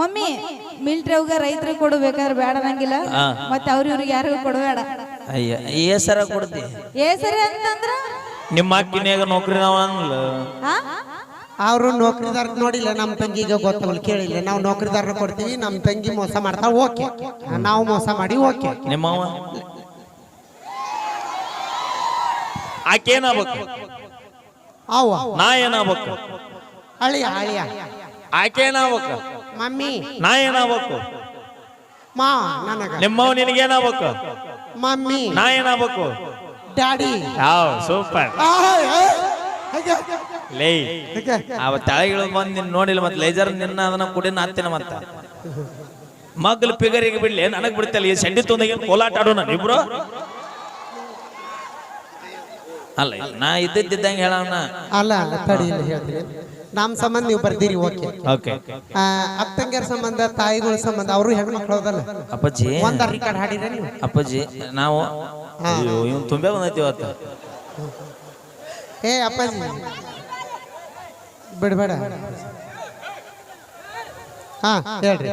Mummy military ಅವ್ಗ ರೈತರಿಗೆ ಕೊಡಬೇಕಾದ್ರೆ ಬೇಡ ನಂಗಿಲ್ಲ ಮತ್ತೆ ಅವ್ರಿಗೆ ಯಾರಿಗೂ ಕೊಡಬೇಡ. ಅಯ್ಯ ಏಸರ ಕೊಡ್ತಿ ಏಸರಿ ಅಂತಂದ್ರ ನಿಮ್ಮ ಅಕ್ಕಿನ್ಯಾಗ ನೌಕರಿ ನಾವ ಅನ್ಲ ಅವರು ನೌಕರಿದಾರ ನೋಡಿಲ್ಲ. ನಮ್ಮ ತಂಗಿಗೆ ಗೊತ್ತವಲ್ಲ ಕೇಳಿಲ್ಲ. ನಾವು ನೌಕರಿದಾರ ಕೊಡ್ತೀವಿ, ನಮ್ಮ ತಂಗಿ ಮೋಸ ಮಾಡ್ತಾವ, ಓಕೆ. ನಾವು ಮೋಸ ಮಾಡಿ ಓಕೆ. ನಿಮ್ಮವ ಆಕೆ ಏನಾಗ್ಬೇಕು? ಅವ ನಾ ಏನಾಗ್ಬೇಕು? ಅಳಿಯ ಅಳಿಯ. ಆಕೆ ಏನಾಗ್ಬೇಕು? ಮಮ್ಮಿ. ನಾ ಏನಾಗ್ಬೇಕು? ಮಾ ನನಗ. ನಿಮ್ಮವ ನಿನಗೇನಾಗ್ಬೇಕು? ಮಮ್ಮಿ. ನಾ ಏನಾಗ್ಬೇಕು? ಡ್ಯಾಡಿ. ಯಾವ ಸೂಪರ್ ಲೇ ಅವ ತಳಗಿಳು ಬಂದು ನಿನ್ ನೋಡಿಲ್ಲ ಮತ್ತೆ ಲೇಜರ್ ನಿನ್ನ ಅದನ್ನ ಕುಡಿ ನಾತ್ತಿನ ಮತ್ತ ಮಗ್ಲು ಪಿಗರಿಗೆ ಬಿಡ್ಲಿ ನನಗ್ ಬಿಡ್ತಲ್ಲ ಈ ಸಂಡಿ ತೊಂದಾಗ ಕೋಲಾಟ ಆಡೋಣ ಇಬ್ರು ಅಲ್ಲ ನಾ ಇದ್ದಿದ್ದಂಗೆ ಹೇಳೋಣ ಅಲ್ಲ ತಡಿ ಹೇಳ್ತೀನಿ. ನಮ್ಮ ಸಂಬಂಧ ನೀವು ಬರ್ತೀರಿ ಓಕೆ. ಓಕೆ ಅಕ್ಕಂಗಿಯರ ಸಂಬಂಧ, ತಾಯಿಗಳ ಸಂಬಂಧ, ಅವರು ಹೆಣ್ಮಕ್ಳು ಹೌದಲ್ಲ. ಅಪ್ಪಾಜಿ ಒಂದ ರಿಕಾರ್ಡ್ ಹಾಡಿದ್ರೆ ನೀವು ಅಪ್ಪಾಜಿ ನಾವು ಇವ್ ತುಂಬೆ ಬಂದೈತಿ ಇವತ್ತು. ಏ ಅಪ್ಪಾಜಿ ಬಿಡ್ಬೇಡ. ಹಾ ಹೇಳ್ರಿ.